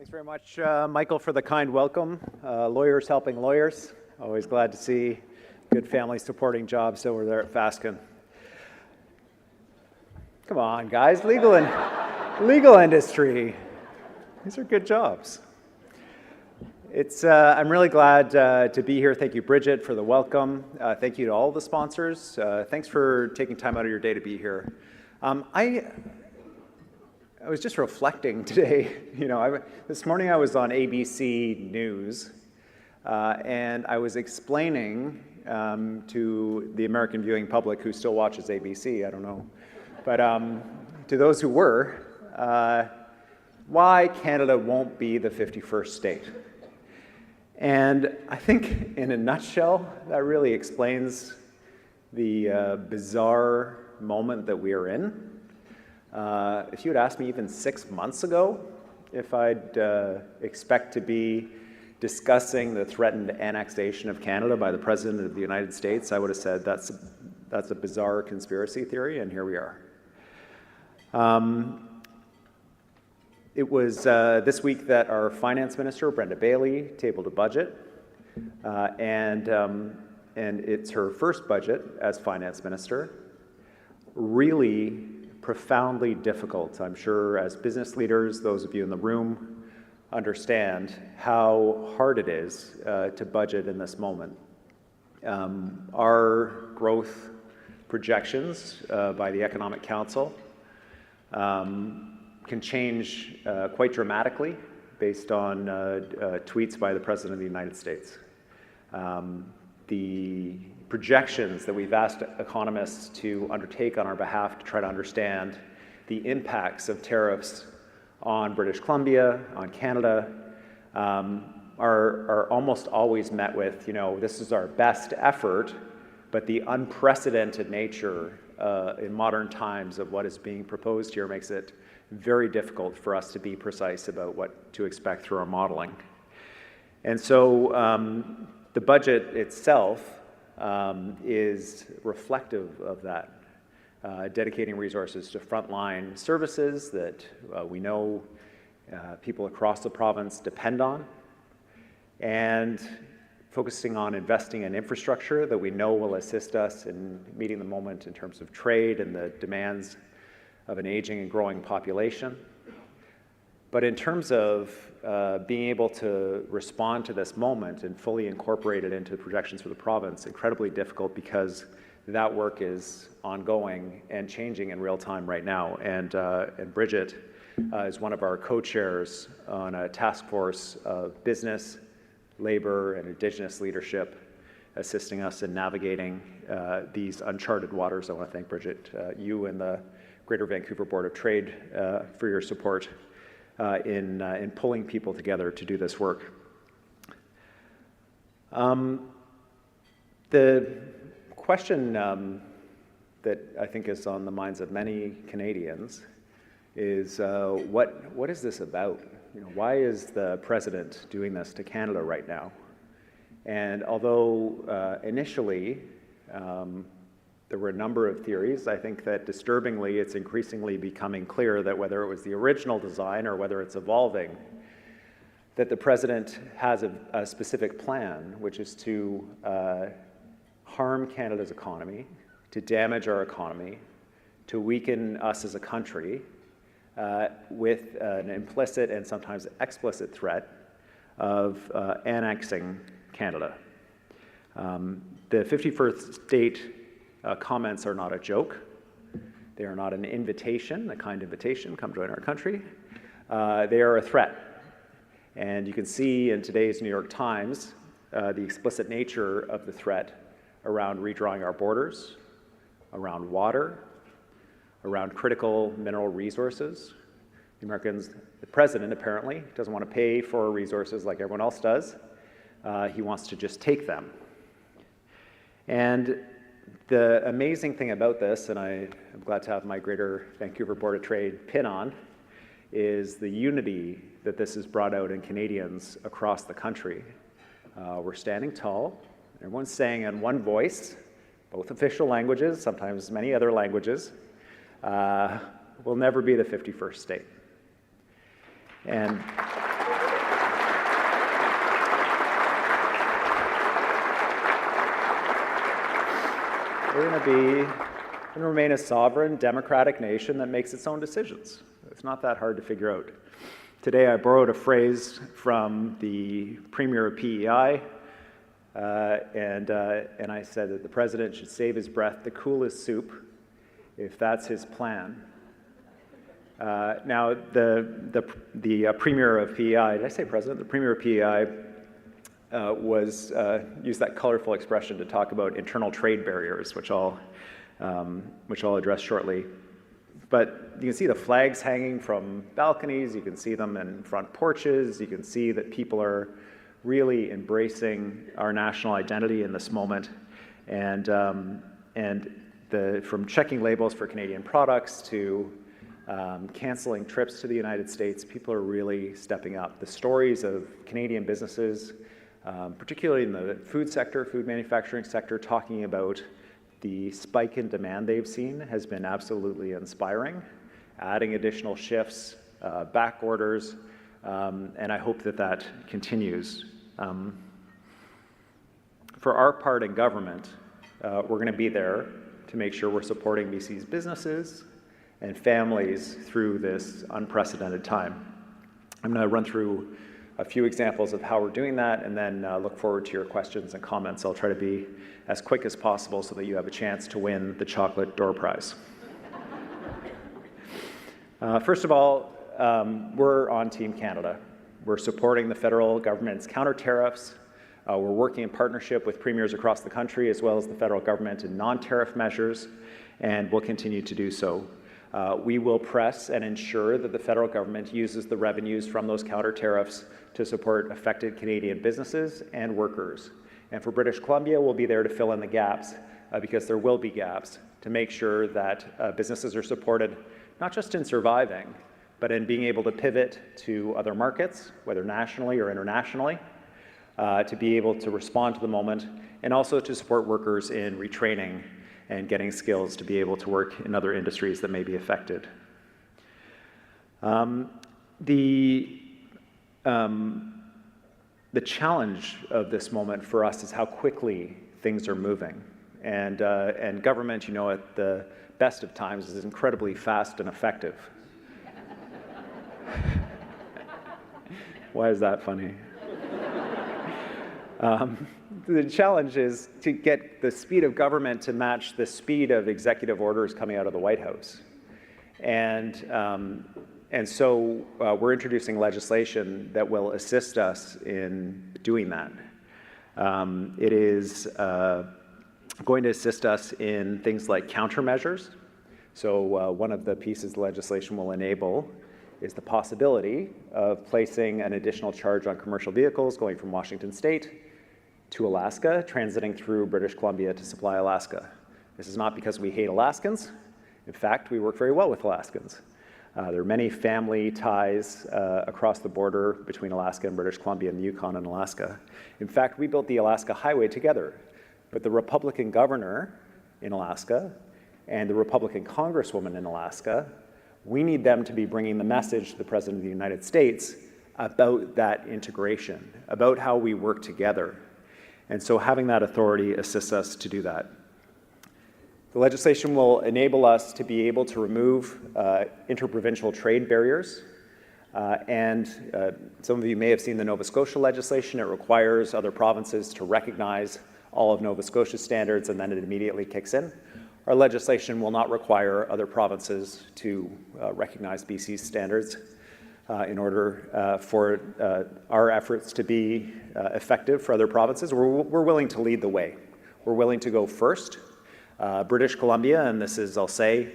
Thanks very much, Michael, for the kind welcome. Lawyers helping lawyers. Always glad to see good families supporting jobs over there at Fasken. Come on, guys, legal industry. These are good jobs. I'm really glad to be here. Thank you, Bridget, for the welcome. Thank you to all the sponsors. Thanks for taking time out of your day to be here. I was just reflecting today. This morning I was on ABC News, and I was explaining to the American viewing public who still watches ABC, I don't know, but to those who were, why Canada won't be the 51st state. And I think in a nutshell, that really explains the bizarre moment that we are in. If you had asked me even 6 months ago if I'd expect to be discussing the threatened annexation of Canada by the President of the United States, I would have said that's a bizarre conspiracy theory, and here we are. It was this week that our Finance Minister, Brenda Bailey, tabled a budget, and it's her first budget as Finance Minister. Really profoundly difficult. I'm sure as business leaders, those of you in the room understand how hard it is to budget in this moment. Our growth projections by the Economic Council can change quite dramatically based on tweets by the President of the United States. The projections that we've asked economists to undertake on our behalf to try to understand the impacts of tariffs on British Columbia, on Canada, are almost always met with, this is our best effort, but the unprecedented nature in modern times of what is being proposed here makes it very difficult for us to be precise about what to expect through our modeling. And so the budget itself is reflective of that, dedicating resources to frontline services that we know people across the province depend on, and focusing on investing in infrastructure that we know will assist us in meeting the moment in terms of trade and the demands of an aging and growing population. But in terms of being able to respond to this moment and fully incorporate it into the projections for the province, incredibly difficult because that work is ongoing and changing in real time right now. And Bridget is one of our co-chairs on a task force of business, labor, and Indigenous leadership, assisting us in navigating these uncharted waters. I want to thank Bridget, you and the Greater Vancouver Board of Trade for your support in pulling people together to do this work. The question that I think is on the minds of many Canadians is what is this about? Why is the President doing this to Canada right now? And although initially there were a number of theories, I think that disturbingly it's increasingly becoming clear that whether it was the original design or whether it's evolving, that the President has a specific plan, which is to harm Canada's economy, to damage our economy, to weaken us as a country, with an implicit and sometimes explicit threat of annexing Canada. The 51st state comments are not a joke. They are not an invitation, a kind invitation, come join our country. They are a threat. And you can see in today's New York Times the explicit nature of the threat around redrawing our borders, around water, around critical mineral resources. The President apparently doesn't want to pay for resources like everyone else does. He wants to just take them. And the amazing thing about this, and I am glad to have my Greater Vancouver Board of Trade pin on, is the unity that this has brought out in Canadians across the country. We're standing tall. Everyone's saying in one voice, both official languages, sometimes many other languages, we'll never be the 51st state. And We're going to remain a sovereign, democratic nation that makes its own decisions. It's not that hard to figure out. Today I borrowed a phrase from the Premier of PEI, and I said that the president should save his breath to cool his soup, if that's his plan. Now, the Premier of PEI, did I say president? The Premier of PEI used that colorful expression to talk about internal trade barriers, which I'll address shortly. But you can see the flags hanging from balconies, you can see them in front porches, you can see that people are really embracing our national identity in this moment. And from checking labels for Canadian products to canceling trips to the United States, people are really stepping up. The stories of Canadian businesses, particularly in the food sector, food manufacturing sector, talking about the spike in demand they've seen has been absolutely inspiring, adding additional shifts, back orders, and I hope that that continues. For our part in government, we're going to be there to make sure we're supporting BC's businesses and families through this unprecedented time. I'm going to run through a few examples of how we're doing that, and then look forward to your questions and comments. I'll try to be as quick as possible so that you have a chance to win the chocolate door prize. First of all, we're on Team Canada. We're supporting the federal government's counter tariffs. We're working in partnership with premiers across the country as well as the federal government in non-tariff measures, and we'll continue to do so. We will press and ensure that the federal government uses the revenues from those counter tariffs to support affected Canadian businesses and workers. And for British Columbia, we'll be there to fill in the gaps, because there will be gaps, to make sure that businesses are supported, not just in surviving, but in being able to pivot to other markets, whether nationally or internationally, to be able to respond to the moment, and also to support workers in retraining and getting skills to be able to work in other industries that may be affected. The challenge of this moment for us is how quickly things are moving. And government, you know, at the best of times is incredibly fast and effective. Why is that funny? The challenge is to get the speed of government to match the speed of executive orders coming out of the White House. And so we're introducing legislation that will assist us in doing that. It is going to assist us in things like countermeasures. So one of the pieces the legislation will enable is the possibility of placing an additional charge on commercial vehicles going from Washington State to Alaska, transiting through British Columbia to supply Alaska. This is not because we hate Alaskans. In fact, we work very well with Alaskans. There are many family ties across the border between Alaska and British Columbia and the Yukon and Alaska. In fact, we built the Alaska Highway together, but the Republican governor in Alaska and the Republican congresswoman in Alaska, we need them to be bringing the message to the President of the United States about that integration, about how we work together. And so having that authority assists us to do that. The legislation will enable us to be able to remove interprovincial trade barriers. Some of you may have seen the Nova Scotia legislation. It requires other provinces to recognize all of Nova Scotia's standards, and then it immediately kicks in. Our legislation will not require other provinces to recognize BC's standards in order for our efforts to be effective for other provinces. We're willing to lead the way. We're willing to go first. British Columbia, and this is, I'll say,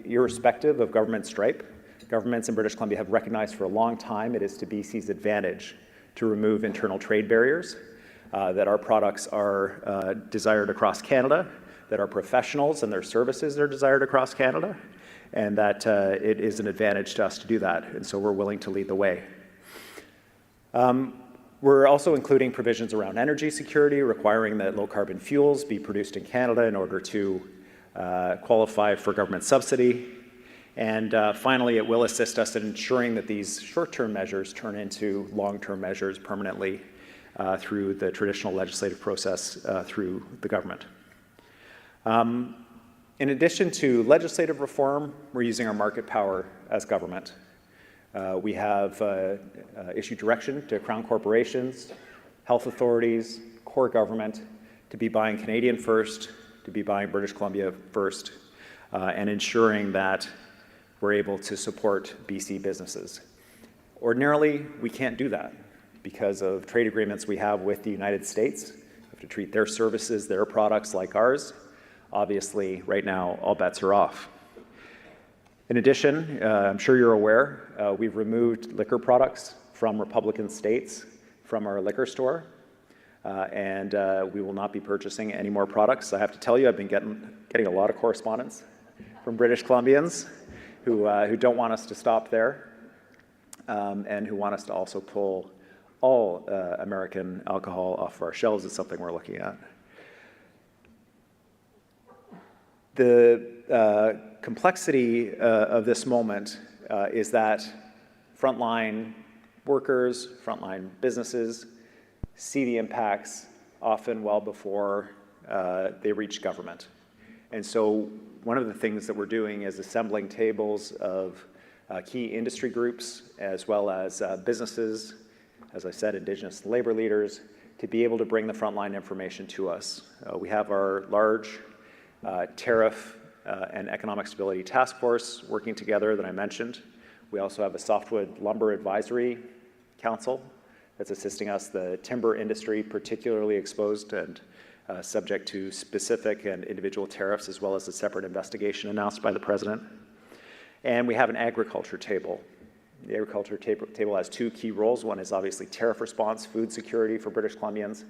irrespective of government stripe, governments in British Columbia have recognized for a long time it is to BC's advantage to remove internal trade barriers, that our products are desired across Canada, that our professionals and their services are desired across Canada, and that it is an advantage to us to do that, and so we're willing to lead the way. We're also including provisions around energy security, requiring that low-carbon fuels be produced in Canada in order to qualify for government subsidy. And finally, it will assist us in ensuring that these short-term measures turn into long-term measures permanently through the traditional legislative process through the government. In addition to legislative reform, we're using our market power as government. We have issued direction to Crown corporations, health authorities, core government to be buying Canadian first, to be buying British Columbia first, and ensuring that we're able to support BC businesses. Ordinarily, we can't do that because of trade agreements we have with the United States. We have to treat their services, their products like ours. Obviously, right now, all bets are off. In addition, I'm sure you're aware, we've removed liquor products from Republican states from our liquor store, and we will not be purchasing any more products. I have to tell you, I've been getting a lot of correspondence from British Columbians who don't want us to stop there, and who want us to also pull all American alcohol off our shelves. Is something we're looking at. The complexity of this moment is that frontline workers, frontline businesses see the impacts often well before they reach government. And so one of the things that we're doing is assembling tables of key industry groups as well as businesses, as I said, Indigenous labor leaders, to be able to bring the frontline information to us. We have our large tariff and economic stability task force working together that I mentioned. We also have a softwood lumber advisory council that's assisting us, the timber industry, particularly exposed and subject to specific and individual tariffs, as well as a separate investigation announced by the president. And we have an agriculture table. The agriculture table has two key roles. One is obviously tariff response, food security for British Columbians,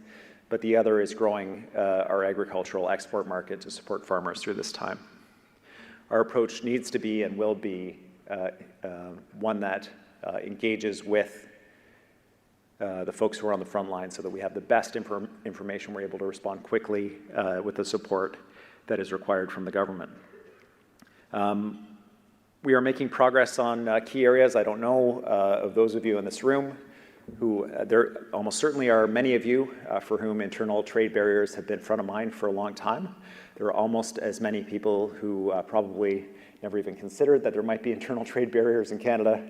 but the other is growing our agricultural export market to support farmers through this time. Our approach needs to be and will be one that engages with the folks who are on the front line so that we have the best information, we're able to respond quickly with the support that is required from the government. We are making progress on key areas. I don't know of those of you in this room who, there almost certainly are many of you for whom internal trade barriers have been front of mind for a long time. There are almost as many people who probably never even considered that there might be internal trade barriers in Canada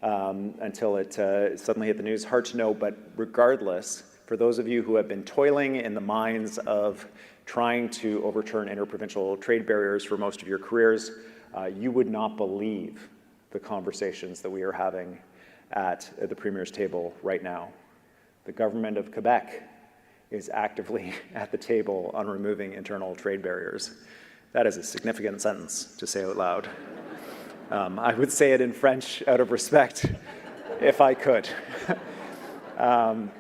until it suddenly hit the news. Hard to know, but regardless, for those of you who have been toiling in the mines of trying to overturn interprovincial trade barriers for most of your careers, you would not believe the conversations that we are having at the Premier's table right now. The government of Quebec is actively at the table on removing internal trade barriers. That is a significant sentence to say out loud. I would say it in French out of respect if I could. And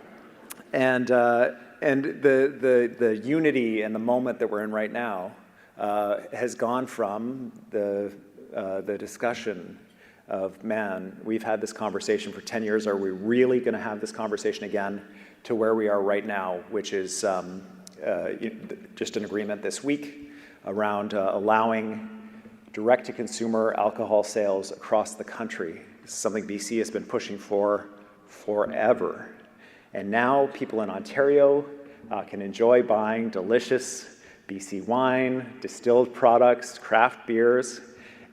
the unity and the moment that we're in right now has gone from the discussion of, man, we've had this conversation for 10 years, are we really going to have this conversation again, to where we are right now, which is just an agreement this week around allowing direct-to-consumer alcohol sales across the country. This is something BC has been pushing for forever. And now people in Ontario can enjoy buying delicious BC wine, distilled products, craft beers,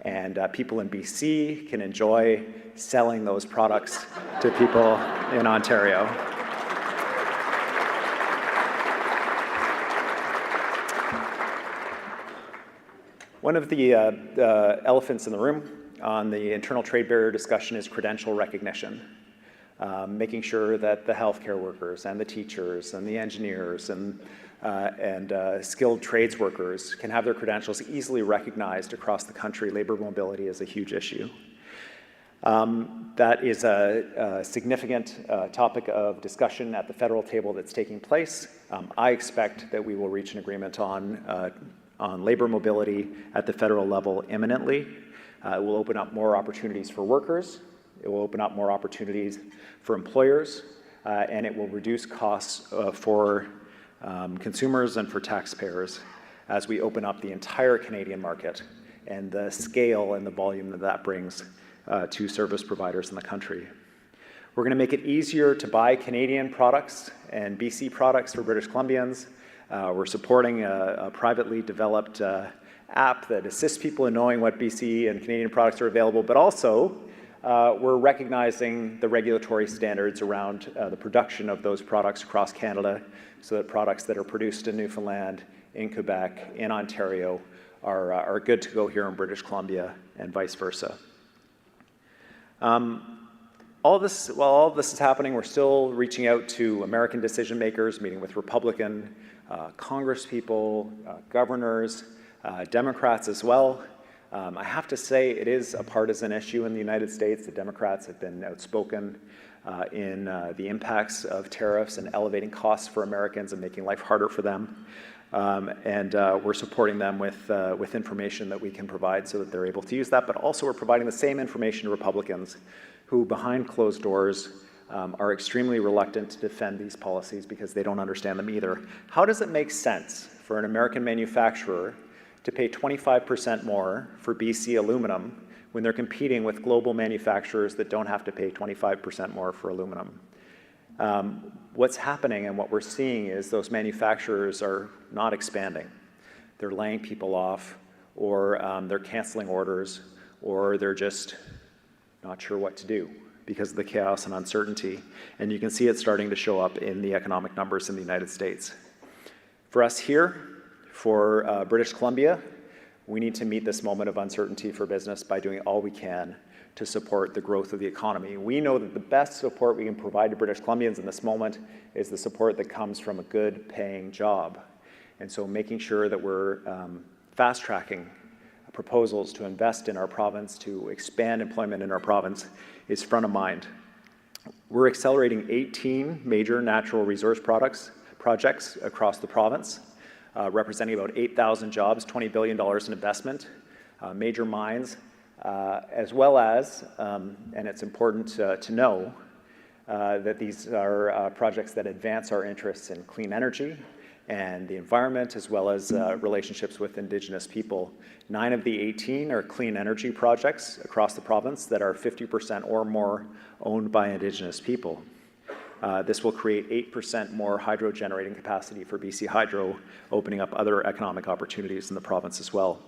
and people in BC can enjoy selling those products to people in Ontario. One of the elephants in the room on the internal trade barrier discussion is credential recognition. Making sure that the healthcare workers and the teachers and the engineers and skilled trades workers can have their credentials easily recognized across the country. Labor mobility is a huge issue. That is a significant topic of discussion at the federal table that's taking place. I expect that we will reach an agreement on labor mobility at the federal level imminently. It will open up more opportunities for workers. It will open up more opportunities for employers, and it will reduce costs for consumers and for taxpayers as we open up the entire Canadian market and the scale and the volume that that brings to service providers in the country. We're going to make it easier to buy Canadian products and BC products for British Columbians, We're supporting a privately developed app that assists people in knowing what BC and Canadian products are available, but also we're recognizing the regulatory standards around the production of those products across Canada, so that products that are produced in Newfoundland, in Quebec, in Ontario are good to go here in British Columbia and vice versa. While all this is happening, we're still reaching out to American decision makers, meeting with Republican congresspeople, governors, Democrats as well. I have to say it is a partisan issue in the United States. The Democrats have been outspoken in the impacts of tariffs and elevating costs for Americans and making life harder for them. We're supporting them with information that we can provide so that they're able to use that, but also we're providing the same information to Republicans who, behind closed doors, are extremely reluctant to defend these policies because they don't understand them either. How does it make sense for an American manufacturer to pay 25% more for BC aluminum when they're competing with global manufacturers that don't have to pay 25% more for aluminum? What's happening and what we're seeing is those manufacturers are not expanding. They're laying people off, or they're canceling orders, or they're just not sure what to do because of the chaos and uncertainty. And you can see it starting to show up in the economic numbers in the United States. For us here, for British Columbia, we need to meet this moment of uncertainty for business by doing all we can to support the growth of the economy. We know that the best support we can provide to British Columbians in this moment is the support that comes from a good paying job. And so making sure that we're fast-tracking proposals to invest in our province, to expand employment in our province, is front of mind. We're accelerating 18 major natural resource projects across the province, representing about 8,000 jobs, $20 billion in investment, major mines, as well as, and it's important to know, that these are projects that advance our interests in clean energy and the environment, as well as relationships with Indigenous people. 9 of the 18 are clean energy projects across the province that are 50% or more owned by Indigenous people. This will create 8% more hydro generating capacity for BC Hydro, opening up other economic opportunities in the province as well.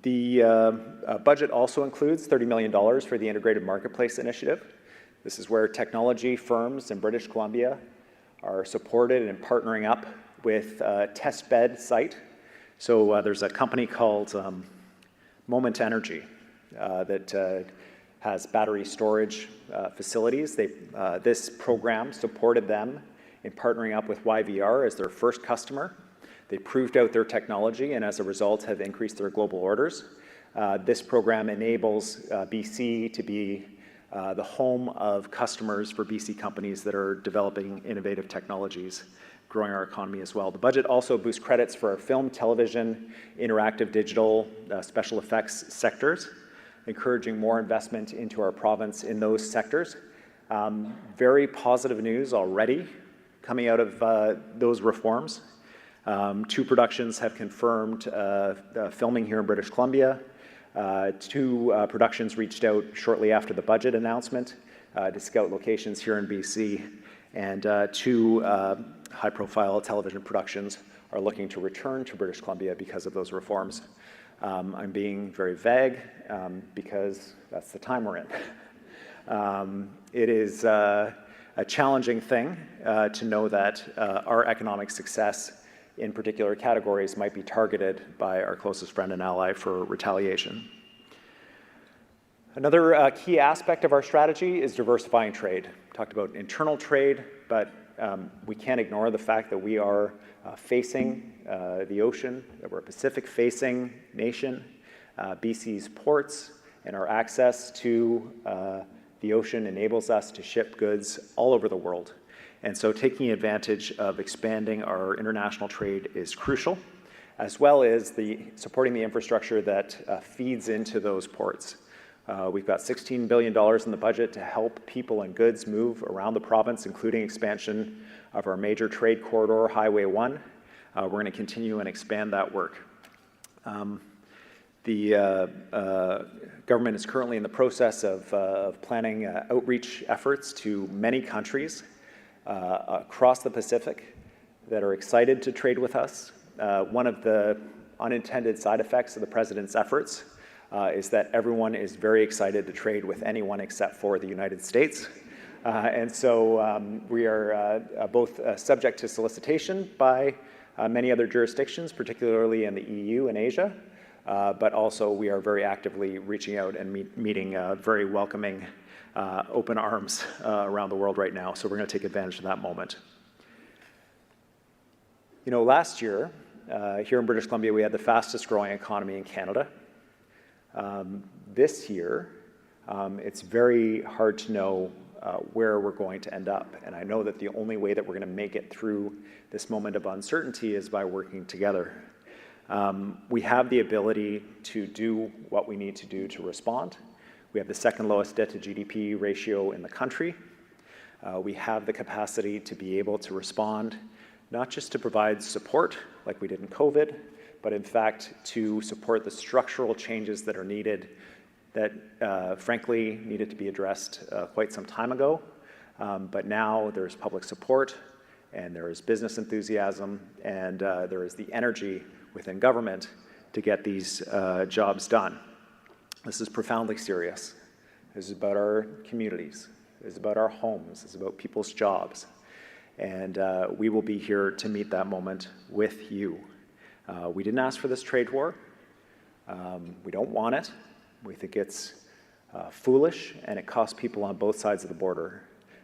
The budget also includes $30 million for the Integrated Marketplace Initiative. This is where technology firms in British Columbia are supported and partnering up with a test bed site. So there's a company called Moment Energy that has battery storage facilities. This program supported them in partnering up with YVR as their first customer. They proved out their technology and as a result have increased their global orders. This program enables BC to be the home of customers for BC companies that are developing innovative technologies, growing our economy as well. The budget also boosts credits for our film, television, interactive digital, special effects sectors, encouraging more investment into our province in those sectors. Very positive news already coming out of those reforms. 2 productions have confirmed filming here in British Columbia. 2 productions reached out shortly after the budget announcement to scout locations here in BC, and 2 high-profile television productions are looking to return to British Columbia because of those reforms. I'm being very vague because that's the time we're in. It is a challenging thing to know that our economic success in particular categories might be targeted by our closest friend and ally for retaliation. Another key aspect of our strategy is diversifying trade. We talked about internal trade, but we can't ignore the fact that we are facing the ocean, that we're a Pacific-facing nation. BC's ports and our access to the ocean enables us to ship goods all over the world. And so taking advantage of expanding our international trade is crucial, as well as supporting the infrastructure that feeds into those ports. We've got $16 billion in the budget to help people and goods move around the province, including expansion of our major trade corridor, Highway 1. We're going to continue and expand that work. The government is currently in the process of planning outreach efforts to many countries across the Pacific that are excited to trade with us. One of the unintended side effects of the President's efforts is that everyone is very excited to trade with anyone except for the United States. And so we are both subject to solicitation by many other jurisdictions, particularly in the EU and Asia, but also we are very actively reaching out and meeting very welcoming open arms around the world right now. So we're going to take advantage of that moment. You know, last year, here in British Columbia, we had the fastest growing economy in Canada. This year, it's very hard to know where we're going to end up. And I know that the only way that we're going to make it through this moment of uncertainty is by working together. We have the ability to do what we need to do to respond. We have the second lowest debt to GDP ratio in the country. We have the capacity to be able to respond, not just to provide support like we did in COVID, but in fact to support the structural changes that are needed that frankly needed to be addressed quite some time ago. But now there's public support and there is business enthusiasm and there is the energy within government to get these jobs done. This is profoundly serious. This is about our communities. This is about our homes. This is about people's jobs. And we will be here to meet that moment with you. We didn't ask for this trade war. We don't want it. We think it's foolish and it costs people on both sides of the border.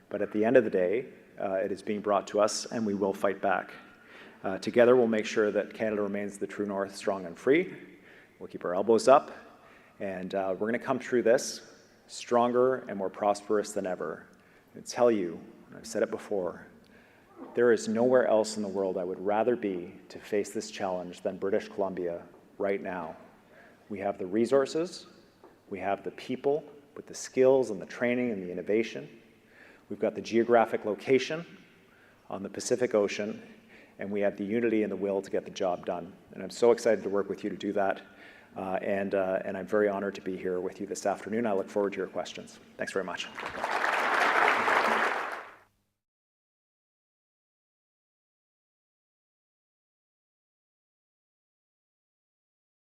But at the end of the day, it is being brought to us and we will fight back. Together we'll make sure that Canada remains the true north, strong and free. We'll keep our elbows up and we're going to come through this stronger and more prosperous than ever. I tell you, and I've said it before, there is nowhere else in the world I would rather be to face this challenge than British Columbia right now. We have the resources, we have the people with the skills and the training and the innovation. We've got the geographic location on the Pacific Ocean, and we have the unity and the will to get the job done. And I'm so excited to work with you to do that. And I'm very honored to be here with you this afternoon. I look forward to your questions. Thanks very much.